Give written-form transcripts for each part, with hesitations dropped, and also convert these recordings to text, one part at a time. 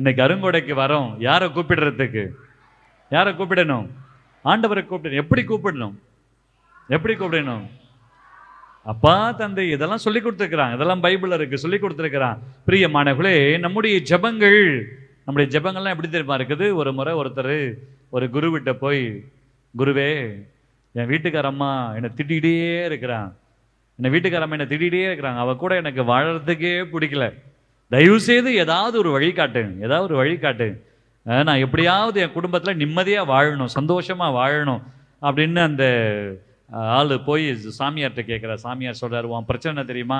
இன்னைக்கு அருங்கொடைக்கு வரோம். யாரை கூப்பிடுறதுக்கு? யாரை கூப்பிடணும்? ஆண்டவரை கூப்பிடணும். எப்படி கூப்பிடணும்? எப்படி கூப்பிடணும்? அப்பா தந்தை இதெல்லாம் சொல்லி கொடுத்துருக்கிறான். இதெல்லாம் பைபிள்ல இருக்கு, சொல்லி கொடுத்துருக்கிறான். பிரியமானவர்களே, நம்முடைய ஜெபங்கள்லாம் எப்படி தெரியுமா இருக்குது? ஒரு முறை ஒருத்தர் ஒரு குருவிட்ட போய், குருவே, என் வீட்டுக்கார அம்மா என்னை திட்டிகிட்டே இருக்கிறான், அவ கூட எனக்கு வாழறதுக்கே பிடிக்கல, தயவு செய்து ஏதாவது ஒரு வழி காட்டு, நான் எப்படியாவது என் குடும்பத்தில் நிம்மதியாக வாழணும், சந்தோஷமாக வாழணும் அப்படின்னு அந்த ஆள் போய் சாமியார்கிட்ட கேட்குறார். சாமியார் சொல்கிறார், உன் பிரச்சனை தெரியுமா?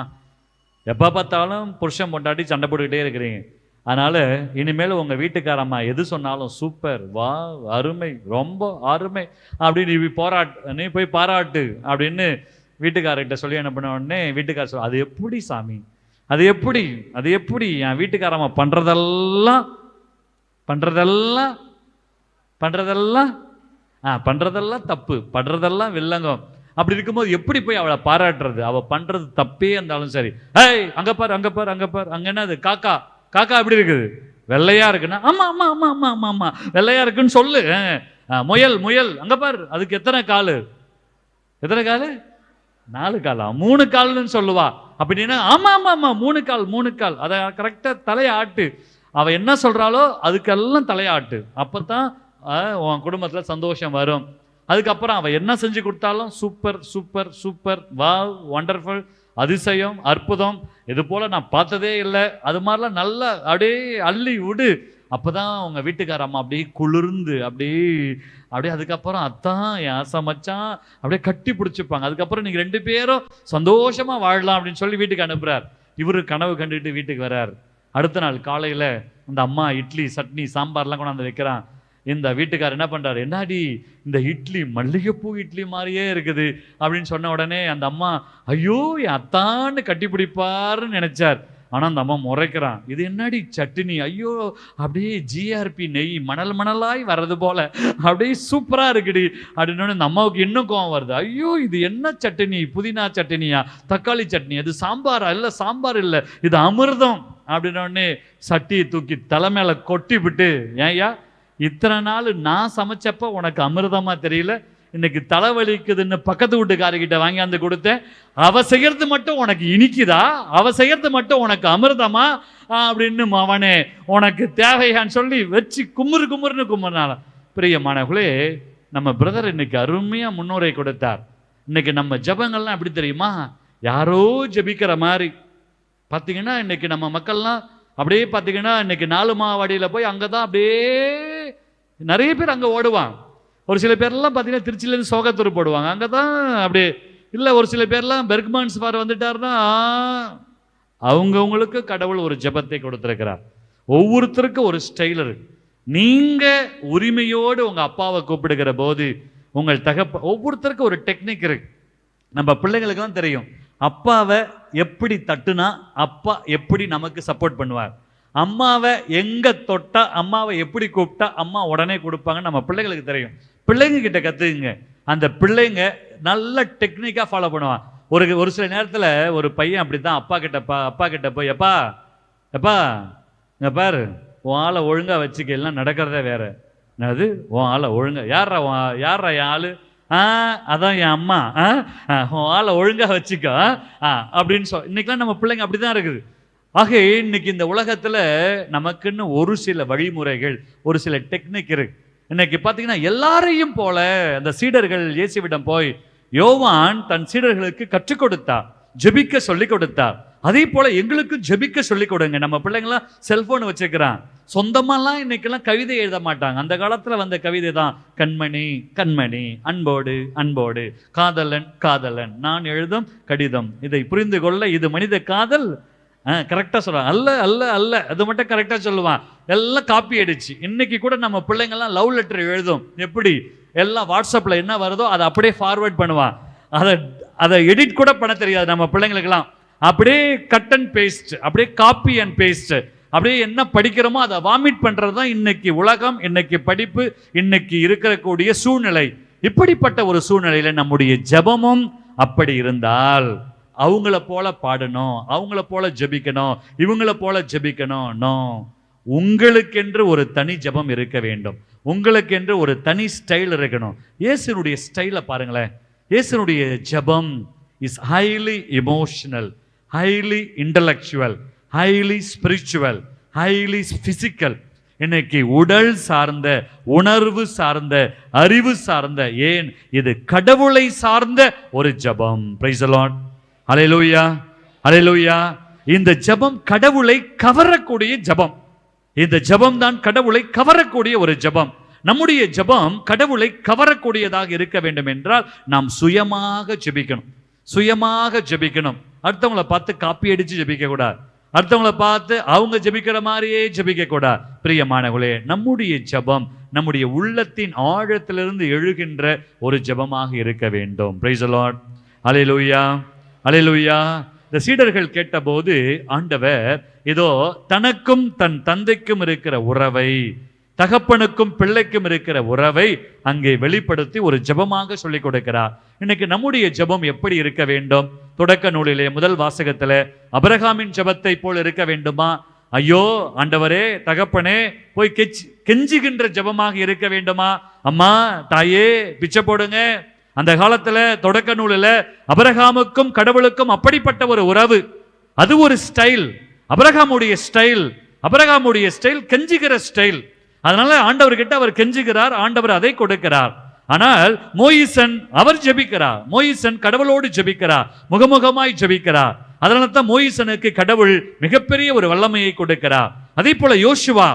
எப்போ பார்த்தாலும் புருஷன் பொண்டாட்டி சண்டை போட்டுக்கிட்டே இருக்கிறீங்க, அதனால் இனிமேல் உங்கள் வீட்டுக்காரம்மா எது சொன்னாலும் சூப்பர், வா, அருமை, ரொம்ப அருமை அப்படின்னு நீ போய் பாராட்டு அப்படின்னு வீட்டுக்காரர்கிட்ட சொல்லி என்ன பண்ண உடனே வீட்டுக்காரர் சொல்ல, அது எப்படி சாமி, அது எப்படி என் வீட்டுக்காரம்மா பண்றதெல்லாம் தப்பு, பண்றதெல்லாம் வில்லங்கம், அப்படி இருக்கும்போது எப்படி போய் அவளை பாராட்டுறது? அவ பண்றது தப்பே இருந்தாலும் சரி, ஏய் அங்க பாரு, அங்க என்னது காக்கா எப்படி இருக்குது? வெள்ளையா இருக்குன்னா ஆமா ஆமா ஆமா ஆமா ஆமா ஆமா வெள்ளையா இருக்குன்னு சொல்லு. முயல் அங்க பாரு, அதுக்கு எத்தனை காலு? 4 காலா? 3 கால்னு சொல்லுவா. அப்படின்னா ஆமா ஆமா ஆமா 3 கால். அதை கரெக்டா தலையாட்டு. அவ என்ன சொல்றாளோ அதுக்கெல்லாம் தலையாட்டு. அப்பதான் உன் குடும்பத்துல சந்தோஷம் வரும். அதுக்கப்புறம் அவ என்ன செஞ்சு கொடுத்தாலும் சூப்பர் சூப்பர் சூப்பர், வா, வண்டர்ஃபுல், அதிசயம், அற்புதம், இது போல நான் பார்த்ததே இல்லை, அது மாதிரிலாம் நல்லா அப்படியே அள்ளி விடு. அப்போதான் உங்க வீட்டுக்கார அம்மா அப்படியே குளிர்ந்து அப்படியே அதுக்கப்புறம் அத்தான் என் ஆசை மச்சான் அப்படியே கட்டி பிடிச்சிப்பாங்க. அதுக்கப்புறம் நீங்க 2 பேரும் சந்தோஷமா வாழலாம் அப்படின்னு சொல்லி வீட்டுக்கு அனுப்புறார். இவரு கனவு கண்டுட்டு வீட்டுக்கு வர்றார். அடுத்த நாள் காலையில இந்த அம்மா இட்லி, சட்னி, சாம்பார்லாம் கொண்டாந்து வைக்கிறான். இந்த வீட்டுக்காரர் என்ன பண்றாரு, என்னாடி இந்த இட்லி மல்லிகைப்பூ இட்லி மாதிரியே இருக்குது அப்படின்னு சொன்ன உடனே அந்த அம்மா, ஐயோ என் அத்தான்னு கட்டி பிடிப்பாருன்னு நினைச்சார். ஆனா அந்த அம்மா முறைக்கிறான், இது என்னடி சட்னி, ஐயோ அப்படியே ஜிஆர்பி நெய் மணலாய் வர்றது போல அப்படியே சூப்பரா இருக்குடி அப்படின்னு இந்த அம்மாவுக்கு இன்னும் கோவம் வருது. ஐயோ இது என்ன சட்னி, புதினா சட்னியா, தக்காளி சட்னி, அது சாம்பாரா? இல்ல சாம்பார் இல்ல, இது அமிர்தம் அப்படின்னு சட்டியை தூக்கி தலைமையில கொட்டி விட்டு, ஏன்யா இத்தனை நாள் நான் சமைச்சப்ப உனக்கு அமிர்தமா தெரியல, இன்னைக்கு தலைவலிக்குதுன்னு பக்கத்து வீட்டுக்காரர்கிட்ட வாங்கியாந்து கொடுத்தேன், அவ செய்யறது மட்டும் உனக்கு இனிக்குதா, அவ செய்யறது மட்டும் உனக்கு அமிர்தமா அப்படின்னு அவனே உனக்கு தேவையான்னு சொல்லி வச்சு கும்முறுன்னு கும்முறனால. பிரியமானவர்களே, நம்ம பிரதர் இன்னைக்கு அருமையா முன்னுரை கொடுத்தார். இன்னைக்கு நம்ம ஜபங்கள்லாம் எப்படி தெரியுமா? யாரோ ஜபிக்கிற மாதிரி பார்த்தீங்கன்னா இன்னைக்கு நம்ம மக்கள்லாம் அப்படியே பார்த்தீங்கன்னா இன்னைக்கு 4 மாவாடியில் போய் அங்கே தான் அப்படியே நிறைய பேர் அங்கே ஓடுவான். ஒரு சில பேர்லாம் பார்த்தீங்கன்னா திருச்சியிலேருந்து சோகத்தூர் போடுவாங்க, அங்கே தான் அப்படியே. இல்லை ஒரு சில பேர்லாம் பெர்க்மான்ஸ் பார் வந்துட்டாருன்னா அவங்கவுங்களுக்கு கடவுள் ஒரு ஜபத்தை கொடுத்துருக்கிறார். ஒவ்வொருத்தருக்கும் ஒரு ஸ்டைல் இருக்கு. நீங்கள் உரிமையோடு உங்கள் அப்பாவை கூப்பிடுகிற போது உங்கள் ஒவ்வொருத்தருக்கும் ஒரு டெக்னிக் இருக்கு. நம்ம பிள்ளைங்களுக்கெல்லாம் தெரியும், அப்பாவை எப்படி தட்டுனா அப்பா எப்படி நமக்கு சப்போர்ட் பண்ணுவார், அம்மாவை எங்க தொட்டா, அம்மாவை எப்படி கூப்பிட்டா அம்மா உடனே கொடுப்பாங்க, நம்ம பிள்ளைகளுக்கு தெரியும். பிள்ளைங்க கிட்ட கத்துக்குங்க. அந்த பிள்ளைங்க நல்ல டெக்னிக்கா ஃபாலோ பண்ணுவான். ஒரு சில நேரத்தில் ஒரு பையன் அப்படித்தான் அப்பா கிட்ட போய், எப்பா இங்க பாரு, உன் ஆளை ஒழுங்கா வச்சுக்க, எல்லாம் நடக்கிறதே வேற. என்னது உன் ஆளை ஒழுங்கா? யாரா என் ஆளு? அதான் என் அம்மா, ஆளை ஒழுங்கா வச்சுக்க அப்படின்னு இன்னைக்கெல்லாம் நம்ம பிள்ளைங்க அப்படிதான் இருக்குது. ஆக இன்னைக்கு இந்த உலகத்துல நமக்குன்னு ஒரு சில வழிமுறைகள், ஒரு சில டெக்னிக் இருக்கு. இன்னைக்கு பாத்தீங்கன்னா எல்லாரையும் போல அந்த சீடர்கள் இயேசுவிடம் போய் யோவான் தன் சீடர்களுக்கு கற்றுக் கொடுத்தார், ஜெபிக்க சொல்லி கொடுத்தார். அதே போல எங்களுக்கு ஜெபிக்க சொல்லி கொடுங்க. நம்ம பிள்ளைங்களாம் செல்போன் வச்சுக்கிறான், சொந்தமாலாம் இன்னைக்கெல்லாம் கவிதை எழுத மாட்டாங்க. அந்த காலத்துல வந்த கவிதை தான், கண்மணி கண்மணி, அன்போடு அன்போடு, காதலன் காதலன், நான் எழுதும் கடிதம், இதை புரிந்து கொள்ள இது மனித காதல். கரெக்டா சொல்றான், அல்ல அல்ல அல்ல, அது மட்டும் கரெக்டா சொல்லுவான். எல்லாம் காப்பி அடிச்சு இன்னைக்கு கூட நம்ம பிள்ளைங்கள்லாம் லவ் லெட்டர் எழுதும். எப்படி? எல்லாம் வாட்ஸ்அப்ல என்ன வருதோ அதை அப்படியே ஃபார்வர்ட் பண்ணுவான். அதை எடிட் கூட பண்ண தெரியாது நம்ம பிள்ளைங்களுக்கெல்லாம். அப்படியே கட் அண்ட் பேஸ்ட், அப்படியே காப்பி அண்ட் பேஸ்ட், அப்படியே என்ன படிக்கிறோமோ அதை வாமிட் பண்றது தான் இன்னைக்கு உலகம், இன்னைக்கு படிப்பு, இன்னைக்கு இருக்கக்கூடிய சூழ்நிலை. இப்படிப்பட்ட ஒரு சூழ்நிலையில நம்முடைய ஜெபமும் அப்படி இருந்தால், அவங்கள போல பாடணும், அவங்கள போல ஜெபிக்கணும், இவங்கள போல ஜெபிக்கணும், நோ. உங்களுக்கென்று ஒரு தனி ஜெபம் இருக்க வேண்டும். உங்களுக்கென்று ஒரு தனி ஸ்டைல் இருக்கணும். இயேசுனுடைய ஸ்டைலை பாருங்களேன். இயேசுனுடைய ஜெபம் is highly emotional, highly intellectual, highly spiritual, highly physical. இன்னைக்கு உடல் சார்ந்த, உணர்வு சார்ந்த, அறிவு சார்ந்த, ஏன் இது கடவுளை சார்ந்த ஒரு ஜெபம். Praise the Lord. Hallelujah, hallelujah. இந்த ஜெபம் கடவுளை கவரக்கூடிய ஜெபம். இந்த ஜெபம் தான் கடவுளை கவரக்கூடிய ஒரு ஜெபம். நம்முடைய ஜெபம் கடவுளை கவரக்கூடியதாக இருக்க வேண்டும் என்றால் நாம் சுயமாக ஜெபிக்கணும். சுயமாக ஜெபிக்கணும். அடுத்தவங்களை பார்த்து காப்பி அடிச்சு ஜெபிக்க கூடாது. அடுத்தவங்களை பார்த்து அவங்க ஜெபிக்கிற மாதிரியே ஜெபிக்க கூடாது. பிரியமானவர்களே, நம்முடைய ஜெபம் நம்முடைய உள்ளத்தின் ஆழத்திலிருந்து எழுகின்ற ஒரு ஜெபமாக இருக்க வேண்டும். Praise the Lord. Hallelujah, hallelujah. இந்த சீடர்கள் கேட்டபோது ஆண்டவர் ஏதோ தனக்கும் தன் தந்தைக்கும் இருக்கிற உறவை, தகப்பனுக்கும் பிள்ளைக்கும் இருக்கிற உறவை அங்கே வெளிப்படுத்தி ஒரு ஜெபமாக சொல்லிக் கொடுக்கிறார். இன்னைக்கு நம்முடைய ஜெபம் எப்படி இருக்க வேண்டும்? தொடக்க நூலிலே முதல் வாசகத்துல அபிரகாமின் ஜெபத்தை போல் இருக்க வேண்டுமா? ஐயோ ஆண்டவரே, தகப்பனே, போய் கெஞ்சுகின்ற ஜெபமாக இருக்க வேண்டுமா? அம்மா, தாயே, பிச்சை போடுங்க. அந்த காலத்துல தொடக்க நூலில் அபிரகாமுக்கும் கடவுளுக்கும் அப்படிப்பட்ட ஒரு உறவு. அது ஒரு ஸ்டைல். அபிரகாமுடைய ஸ்டைல் கெஞ்சுகிற ஸ்டைல். அதனால ஆண்டவர்கிட்ட அவர் கெஞ்சுகிறார், ஆண்டவர் அதை கொடுக்கிறார். ஆனால் மோயிசன் அவர் ஜெபிக்கிறார். மோயிசன் கடவுளோடு ஜெபிக்கிறார், முகமுகமாய் ஜெபிக்கிறார். அதனால தான் மோயிசனுக்கு கடவுள் மிகப்பெரிய ஒரு வல்லமையை கொடுக்கிறார். அதே போல யோசுவா,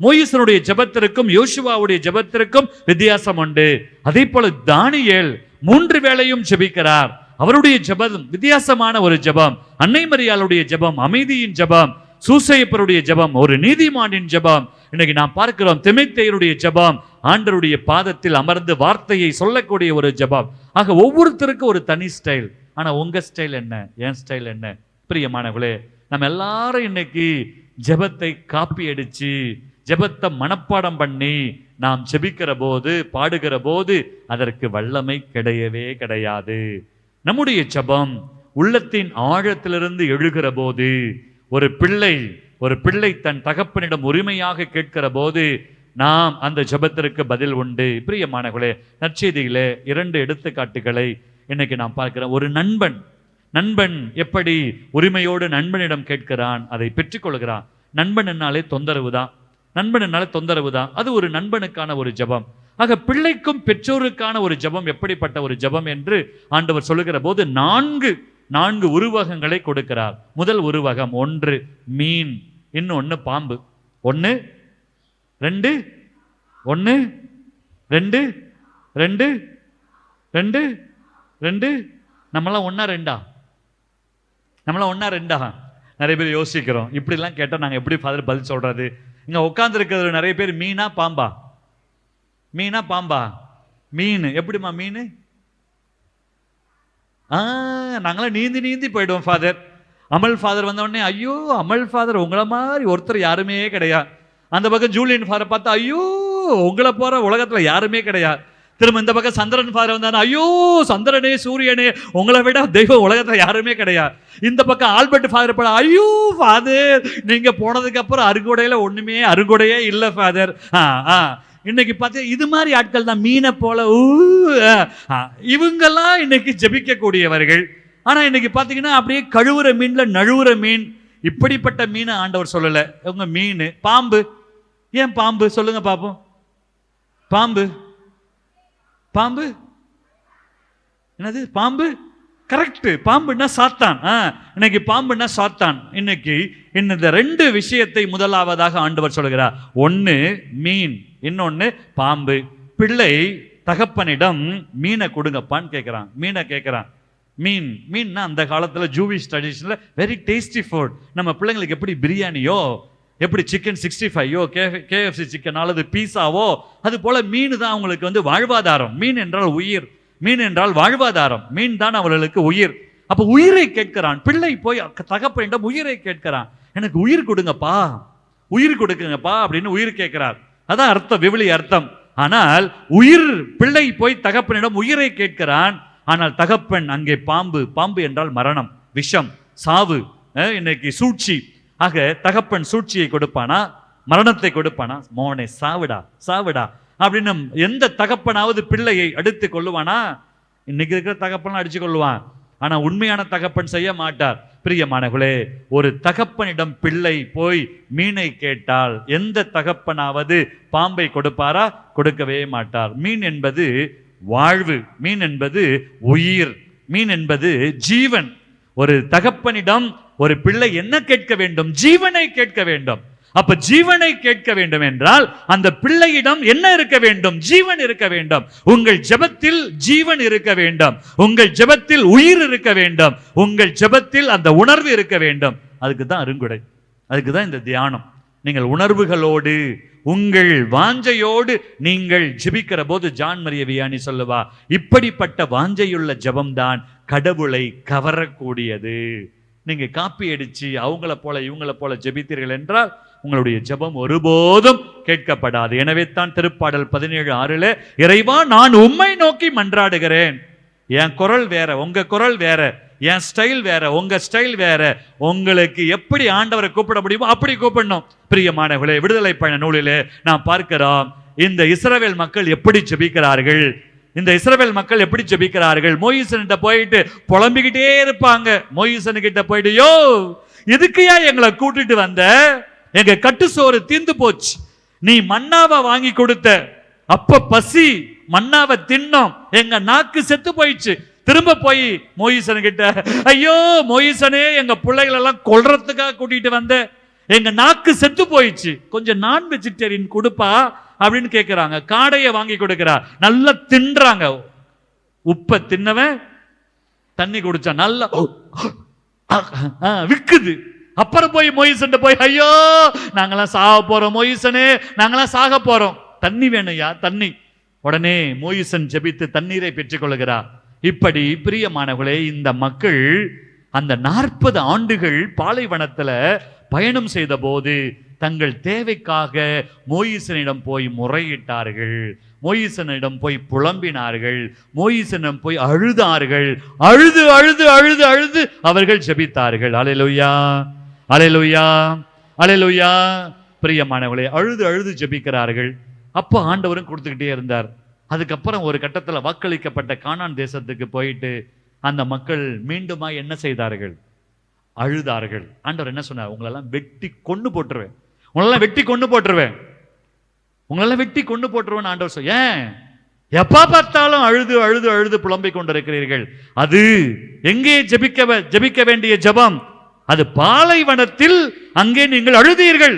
மோயிசனுடைய ஜெபத்திற்கும் யோசுவாவுடைய ஜெபத்திற்கும் வித்தியாசம் உண்டு. அதே போல தானியேல் 3 வேளையும் ஜெபிக்கிறார். அவருடைய ஜெபம் வித்தியாசமான ஒரு ஜெபம். அன்னை மரியாளுடைய ஜெபம் அமைதியின் ஜெபம், சூசையப்பருடைய ஜெபம் ஒரு நீதிமானின் ஜெபம். இன்னைக்கு நாம் பார்க்கிறோம் திமோத்தேயுடைய ஜெபம் ஆண்டவருடைய பாதத்தில் அமர்ந்து வார்த்தையை சொல்லக்கூடிய ஒரு ஜெபம். ஆக ஒவ்வொருத்தருக்கும் ஒரு தனி ஸ்டைல். ஆனா உங்க ஸ்டைல் என்ன, என் ஸ்டைல் என்ன? பிரியமானவர்களே, நம்ம எல்லாரும் இன்னைக்கு ஜெபத்தை காப்பி அடிச்சு, ஜெபத்தை மனப்பாடம் பண்ணி நாம் ஜெபிக்கிற போது, பாடுகிற போது அதற்கு வல்லமை கிடையவே கிடையாது. நம்முடைய ஜெபம் உள்ளத்தின் ஆழத்திலிருந்து எழுகிற போது, ஒரு பிள்ளை தன் தகப்பனிடம் உரிமையாக கேட்கிற போது நாம் அந்த ஜெபத்திற்கு பதில் உண்டு. பிரியமானவர்களே, நற்செய்தியிலே 2 எடுத்துக்காட்டுகளை இன்னைக்கு நாம் பார்க்கிறோம். ஒரு நண்பன் எப்படி உரிமையோடு நண்பனிடம் கேட்கிறான், அதை பெற்றுக்கொள்கிறான். நண்பன் என்னாலே தொந்தரவு தான். அது ஒரு நண்பனுக்கான ஒரு ஜெபம். ஆக பிள்ளைக்கும் பெற்றோருக்கான ஒரு ஜெபம் எப்படிப்பட்ட ஒரு ஜெபம் என்று ஆண்டவர் சொல்லுகிற போது 4 உருவகங்களை கொடுக்கிறார். முதல் உருவகம் 1 மீன், இன்னொன்னு பாம்பு. 1 2 1 2 2 2 2. நம்மளாம் ஒன்னா ரெண்டா? நிறைய பேர் யோசிக்கிறோம், இப்படிலாம் கேட்டால் நாங்கள் எப்படி ஃபாதர் பதில் சொல்றது? இங்க உட்கார்ந்து இருக்கிறது நிறைய பேர் மீனா பாம்பா? மீன். எப்படிமா மீன்? நாங்களாம் நீந்தி போயிடுவோம் ஃபாதர். அமல் ஃபாதர் வந்த உடனே, ஐயோ அமல் ஃபாதர் உங்களை மாதிரி ஒருத்தர் யாருமே கிடையாது. அந்த பக்கம் ஜூலியன் ஃபாதர் பார்த்தா, ஐயோ உங்களை போற உலகத்துல யாருமே கிடையாது. திரும்ப இந்த பக்கம் சந்திரன் ஃபாதர் வந்தாரு, ஐயோ சந்திரனே சூரியனே உங்களை விட தெய்வம் உலகத்துல யாருமே கிடையாது. இந்த பக்கம் ஆல்பர்ட் ஃபாதர் பட, ஐயோ ஃபாதர் நீங்க போனதுக்கு அப்புறம் அருங்கொடையே இல்லை ஃபாதர். இன்னைக்கு பார்த்தா இது மாதிரி ஆட்கள் தான் மீனை போல இவங்கெல்லாம் இன்னைக்கு ஜெபிக்க கூடியவர்கள். ஆனா இன்னைக்கு பாத்தீங்கன்னா அப்படியே கழுவுற மீன்ல நழுவுற மீன். இப்படிப்பட்ட மீனை ஆண்டவர் சொல்லல. உங்க மீன் பாம்பு. ஏன் பாம்பு சொல்லுங்க பாப்போம்? பாம்பு என்னது? பாம்பு கரெக்ட். பாம்புன்னா சாத்தான். இன்னைக்கு பாம்புன்னா சாத்தான். இன்னைக்கு இந்த 2 விஷயத்தை முதலாவதாக ஆண்டவர் சொல்கிறார். 1 மீன், இன்னொன்னு பாம்பு. பிள்ளை தகப்பனிடம் மீனை கொடுங்கப்பான்னு கேட்கிறான். மீன்னா அந்த காலத்துல ஜூவிஷ் ட்ரெடிஷன்ல வெரி டேஸ்டி ஃபுட். நம்ம பிள்ளைங்களுக்கு எப்படி பிரியாணியோ, எப்படி சிக்கன் 65யோ, KFC சிக்கன் அல்லது பீஸாவோ, அது போல மீன் தான் அவங்களுக்கு வாழ்வாதாரம். மீன் என்றால் உயிர், மீன் என்றால் வாழ்வாதாரம். மீன் தான் அவர்களுக்கு உயிர். அப்ப உயிரை கேட்கிறான் பிள்ளை. போய் தகப்பனிடம் உயிரை கேட்கிறான். எனக்கு உயிர் கொடுங்கப்பா அப்படின்னு உயிர் கேட்கிறார். அதான் அர்த்தம், விவிலி அர்த்தம். ஆனால் பிள்ளை போய் தகப்பனிடம் உயிரை கேட்கிறான். ஆனால் தகப்பன் அங்கே பாம்பு என்றால் மரணம், விஷம், சாவு, இன்னைக்கு சூழ்ச்சி. ஆக தகப்பன் சூழ்ச்சியை கொடுப்பானா? மரணத்தை கொடுப்பானா? மோனே சாவிடா சாவிடா அப்படின்னு எந்த தகப்பனாவது பிள்ளையை அடித்து கொள்ளுவானா? இன்னைக்கு இருக்கிற தகப்பன் அடிச்சு கொள்ளுவான், ஆனா உண்மையான தகப்பன் செய்ய மாட்டார். பிரியமானவர்களே, ஒரு தகப்பனிடம் பிள்ளை போய் மீனை கேட்டால் எந்த தகப்பனாவது பாம்பை கொடுப்பாரா? கொடுக்கவே மாட்டார். மீன் என்பது வாழ்வு, மீன் என்பது உயிர், மீன் என்பது ஜீவன். ஒரு தகப்பனிடம் ஒரு பிள்ளை என்ன கேட்க வேண்டும்? ஜீவனை கேட்க வேண்டும். அப்ப ஜீவனை கேட்க வேண்டும் என்றால் அந்த பிள்ளையிடம் என்ன இருக்க வேண்டும்? ஜீவன் இருக்க வேண்டும். உங்கள் ஜெபத்தில் ஜீவன் இருக்க வேண்டும், உங்கள் ஜெபத்தில் உயிர் இருக்க வேண்டும், உங்கள் ஜெபத்தில் அந்த உணர்வு இருக்க வேண்டும். அதுக்கு தான் அருங்குடை, அதுக்கு தான் இந்த தியானம். நீங்கள் உணர்வுகளோடு உங்கள் வாஞ்சையோடு நீங்கள் ஜெபிக்கிற போது, ஜான் மரிய வியானி சொல்லுவா, இப்படிப்பட்ட வாஞ்சையுள்ள ஜெபம்தான் கடவுளை கவரக்கூடியது. நீங்க காப்பி அடிச்சு அவங்கள போல இவங்கள போல ஜெபித்தீர்கள் என்றால் உங்களுடைய ஜெபம் ஒருபோதும் கேட்கப்படாது. எனவே தான் திருப்பாடல் 17:6 இறைவா நான் உம்மை நோக்கி மன்றாடுகிறேன். என் குரல் வேற, உங்க குரல் வேற, என் ஸ்டைல் வேற, உங்க ஸ்டைல் வேற. உங்களுக்கு எப்படி ஆண்டவரை கூப்பிட முடியுமோ அப்படி கூப்பிடணும். பிரியமானவர்களே, விடுதலை பயண நூலிலே நாம் பார்க்கிறோம் இந்த இஸ்ரவேல் மக்கள் எப்படி ஜெபிக்கிறார்கள். இந்த இஸ்ரவேல் மக்கள் எப்படி ஜெபிக்கிறார்கள்? மோயிசன் கிட்ட போயிட்டு புலம்பிக்கிட்டே இருப்பாங்க. மோயிசன் கிட்ட போயிட்டு, யோ எதுக்குயா எங்களை கூட்டிட்டு வந்த? எங்க கட்டு சோறு தீர்ந்து போச்சு, நீ மன்னாவை வாங்கி கொடுத்த, அப்ப பசி மன்னாவை தின்னோம், எங்க நாக்கு செத்து போயிடுச்சு. திரும்ப போய் மோயிசன் கிட்ட, ஐயோ மோயிசனே எங்க பிள்ளைகள் எல்லாம் கொல்றதுக்காக கூட்டிட்டு வந்த, எங்க நாக்கு செத்து போயிடுச்சு, கொஞ்சம் நான் வெஜிடேரியன் கொடுப்பா அப்படின்னு கேட்கிறாங்க. காடையை வாங்கி கொடுக்கிறா, நல்லா தின்றாங்க. உப்ப தின்னவன் தண்ணி குடிச்சா நல்லா விக்குது. அப்புறம் போய் மோயிசன் போய், ஐயோ நாங்கெல்லாம் சாக போறோம் மோயிசனே, நாங்கெல்லாம் சாக போறோம், தண்ணி வேணும்யா தண்ணி. உடனே மோயிசன் ஜெபித்து தண்ணீரை பெற்றுக் கொள்கிறார். இப்படி பிரியமானவர்களே, இந்த மக்கள் அந்த 40 ஆண்டுகள் பாலைவனத்துல பயணம் செய்த போது தங்கள் தேவைக்காக மோயிசனிடம் போய் முறையிட்டார்கள், மோயிசனிடம் போய் புலம்பினார்கள், மோயிசனிடம் போய் அழுதார்கள். அழுது அழுது அழுது அழுது அவர்கள் ஜெபித்தார்கள். அல்லேலூயா அல்லேலூயா அல்லேலூயா. பிரியமானவர்களே, அழுது அழுது ஜெபிக்கிறார்கள். அப்போ ஆண்டவரும் கொடுத்துக்கிட்டே இருந்தார். அதுக்கப்புறம் ஒரு கட்டத்தில் வாக்களிக்கப்பட்ட கானான் தேசத்துக்கு போயிட்டு அந்த மக்கள் மீண்டுமா என்ன செய்தார்கள்? அழுதார்கள். ஆண்டவர் என்ன சொன்னார்? உங்களெல்லாம் வெட்டி கொண்டு போட்டுருவேன், உங்களெல்லாம் வெட்டி கொண்டு போட்டுருவேன், உங்களெல்லாம் வெட்டி கொண்டு போட்டுருவேன் ஆண்டவர் சொல். ஏன் எப்ப பார்த்தாலும் அழுது அழுது அழுது புலம்பிக் கொண்டிருக்கிறீர்கள்? அது எங்கே ஜெபிக்க வேண்டிய ஜெபம்? அது பாலைவனத்தில், அங்கே நீங்கள் அழுதீர்கள்.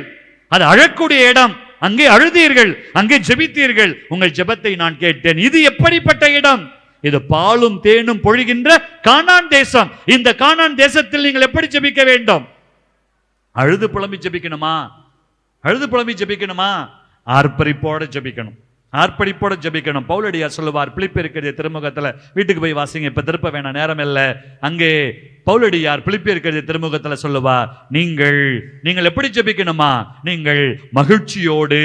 அது அழக்கூடிய இடம், அங்கே அழுதீர்கள், அங்கே ஜெபித்தீர்கள், உங்கள் ஜெபத்தை நான் கேட்டேன். இது எப்படிப்பட்ட இடம்? இது பாலும் தேனும் பொழிகின்ற கானான் தேசம். இந்த கானான் தேசத்தில் நீங்கள் எப்படி ஜெபிக்க வேண்டும்? அழுது புலம்பி ஜெபிக்கணுமா? அழுது புலம்பி ஜெபிக்கணுமா? ஆர்ப்பரிப்போட ஜெபிக்கணும், ஆர்ப்பரிப்போட ஜெபிக்கணும். பவுலடியார் சொல்லுவார், பிலிப்பியர் திருமுகத்துல, வீட்டுக்கு போய் வாசிங்க, இப்ப திருப்ப வேணாம், நேரம் இல்லை. அங்கே பவுலடியார் பிலிப்பியர் திருமுகத்துல சொல்லுவார், நீங்கள் எப்படி ஜெபிக்கணுமா? நீங்கள் மகிழ்ச்சியோடு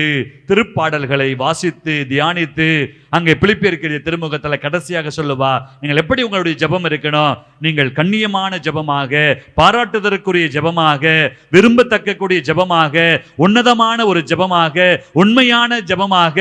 திருப்பாடல்களை வாசித்து தியானித்து, அங்கே பிலிப்பியர் திருமுகத்துல கடைசியாக சொல்லுவா, நீங்கள் எப்படி உங்களுடைய ஜெபம் இருக்கணும்? நீங்கள் கண்ணியமான ஜெபமாக, பாராட்டுதற்குரிய ஜெபமாக, விரும்பத்தக்கக்கூடிய ஜெபமாக, உன்னதமான ஒரு ஜெபமாக, உண்மையான ஜெபமாக,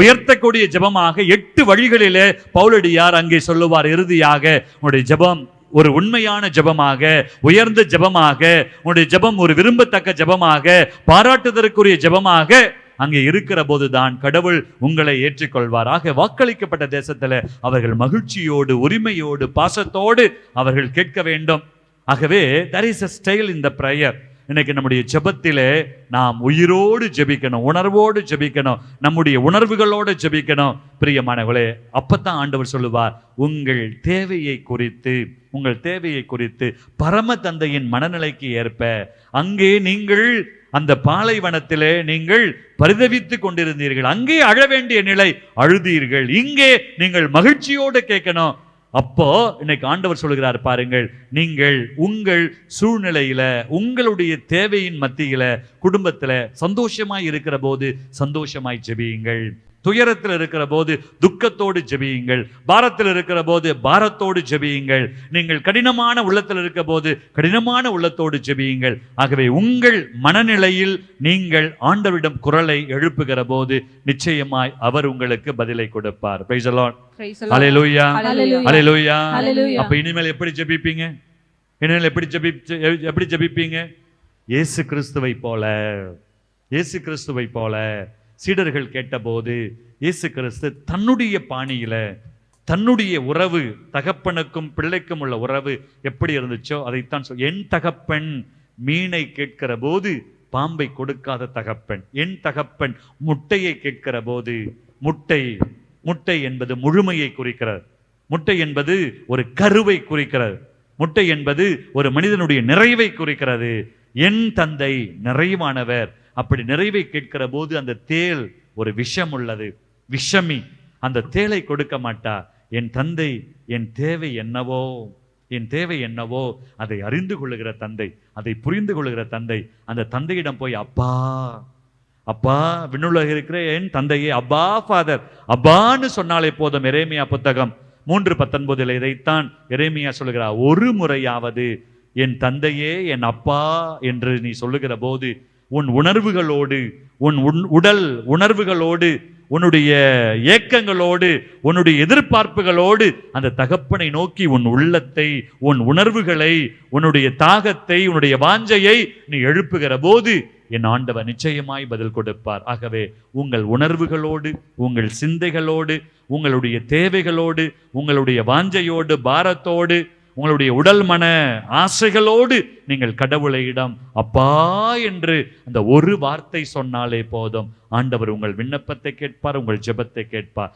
உயர்த்தக்கூடிய ஜெபமாக 8 வழிகளிலே பவுலடியார் அங்கே சொல்லுவார். இறுதியாக உங்களுடைய ஜெபம் ஒரு உண்மையான ஜெபமாக, உயர்ந்த ஜெபமாக, உங்களுடைய ஜெபம் ஒரு விரும்பத்தக்க ஜெபமாக, பாராட்டுதற்குரிய ஜெபமாக அங்கே இருக்கிற போதுதான் கடவுள் உங்களை ஏற்றுக்கொள்வார். ஆக வாக்களிக்கப்பட்ட தேசத்துல அவர்கள் மகிழ்ச்சியோடு, உரிமையோடு, பாசத்தோடு அவர்கள் கேட்க வேண்டும். ஆகவே there is a style in the prayer. இன்னைக்கு நம்முடைய ஜெபத்திலே நாம் உயிரோடு ஜெபிக்கணும், உணர்வோடு ஜெபிக்கணும், நம்முடைய உணர்வுகளோடு ஜெபிக்கணும். பிரியமானவர்களே, அப்பதான் ஆண்டவர் சொல்லுவார், உங்கள் தேவையை குறித்து பரம தந்தையின் மனநிலைக்கு ஏற்ப, அங்கே நீங்கள் அந்த பாலைவனத்திலே நீங்கள் பரிதவித்துக் கொண்டிருந்தீர்கள், அங்கே அழ வேண்டிய நிலை, அழுதீர்கள். இங்கே நீங்கள் மகிழ்ச்சியோடு கேட்கணும். அப்போ இன்னைக்கு ஆண்டவர் சொல்கிறார் பாருங்கள், நீங்கள் உங்கள் சூழ்நிலையில, உங்களுடைய தேவையின் மத்தியில, குடும்பத்துல சந்தோஷமாய் இருக்கிற போது சந்தோஷமாய் ஜெபியுங்கள். துயரத்தில் இருக்கிற போது துக்கத்தோடு ஜெபியுங்கள். பாரத்தில் இருக்கிற போது பாரத்தோடு ஜெபியுங்கள். நீங்கள் கடினமான உள்ளத்தில் இருக்கிற போது கடினமான உள்ளத்தோடு ஜெபியுங்கள். ஆகவே உங்கள் மனநிலையில் நீங்கள் ஆண்டவரிடம் குரலை எழுப்புகிற போது நிச்சயமாய் அவர் உங்களுக்கு பதிலை கொடுப்பார். Praise the Lord. Hallelujah, hallelujah. அப்ப இனிமேல் எப்படி ஜெபிப்பீங்க? இனிமேல் எப்படி ஜெபிப்பீங்க? இயேசு கிறிஸ்துவை போல, இயேசு கிறிஸ்துவை போல. சீடர்கள் கேட்டபோது இயேசு கிறிஸ்து தன்னுடைய பாணியில, தன்னுடைய உறவு, தகப்பனுக்கும் பிள்ளைக்கும் உள்ள உறவு எப்படி இருந்துச்சோ அதைத்தான் என் தகப்பன் மீனை கேட்கிற போது பாம்பை கொடுக்காத தகப்பன், என் தகப்பன் முட்டையை கேட்கிற போது, முட்டை என்பது முழுமையை குறிக்கிறது. முட்டை என்பது ஒரு கருவை குறிக்கிறது. முட்டை என்பது ஒரு மனிதனுடைய நிறைவை குறிக்கிறது. என் தந்தை நிறைவானவர். அப்படி நிறைவை கேட்கிற போது அந்த தேள் ஒரு விஷம் உள்ளது, விஷமி. அந்த தேளை கொடுக்க மாட்டா. என் தந்தை என் தேவை என்னவோ, என் தேவை என்னவோ அதை அறிந்து கொள்ளுகிற தந்தை, அதை புரிந்து கொள்ளுகிற தந்தை. அந்த தந்தையிடம் போய் அப்பா, அப்பா, விண்ணுலக இருக்கிற என் தந்தையே, அப்பா ஃபாதர், அப்பான்னு சொன்னாலே போதும். எரேமியா புத்தகம் 3:19 இதைத்தான் எரேமியா சொல்லுகிறார். ஒரு முறையாவது என் தந்தையே என் அப்பா என்று நீ சொல்லுகிற போது உன் உணர்வுகளோடு, உன் உடல் உணர்வுகளோடு, உன்னுடைய ஏக்கங்களோடு, உன்னுடைய எதிர்பார்ப்புகளோடு அந்த தகப்பனை நோக்கி உன் உள்ளத்தை, உன் உணர்வுகளை, உன்னுடைய தாகத்தை, உன்னுடைய வாஞ்சையை நீ எழுப்புகிற போது என் ஆண்டவர் நிச்சயமாய் பதில் கொடுப்பார். ஆகவே உங்கள் உணர்வுகளோடு, உங்கள் சிந்தைகளோடு, உங்களுடைய தேவைகளோடு, உங்களுடைய வாஞ்சையோடு, பாரத்தோடு, உங்களுடைய உடல் மன ஆசைகளோடு நீங்கள் கடவுளையிடம் அப்பா என்று அந்த ஒரு வார்த்தை சொன்னாலே போதும். ஆண்டவர் உங்கள் விண்ணப்பத்தை கேட்பார், உங்கள் ஜெபத்தை கேட்பார்.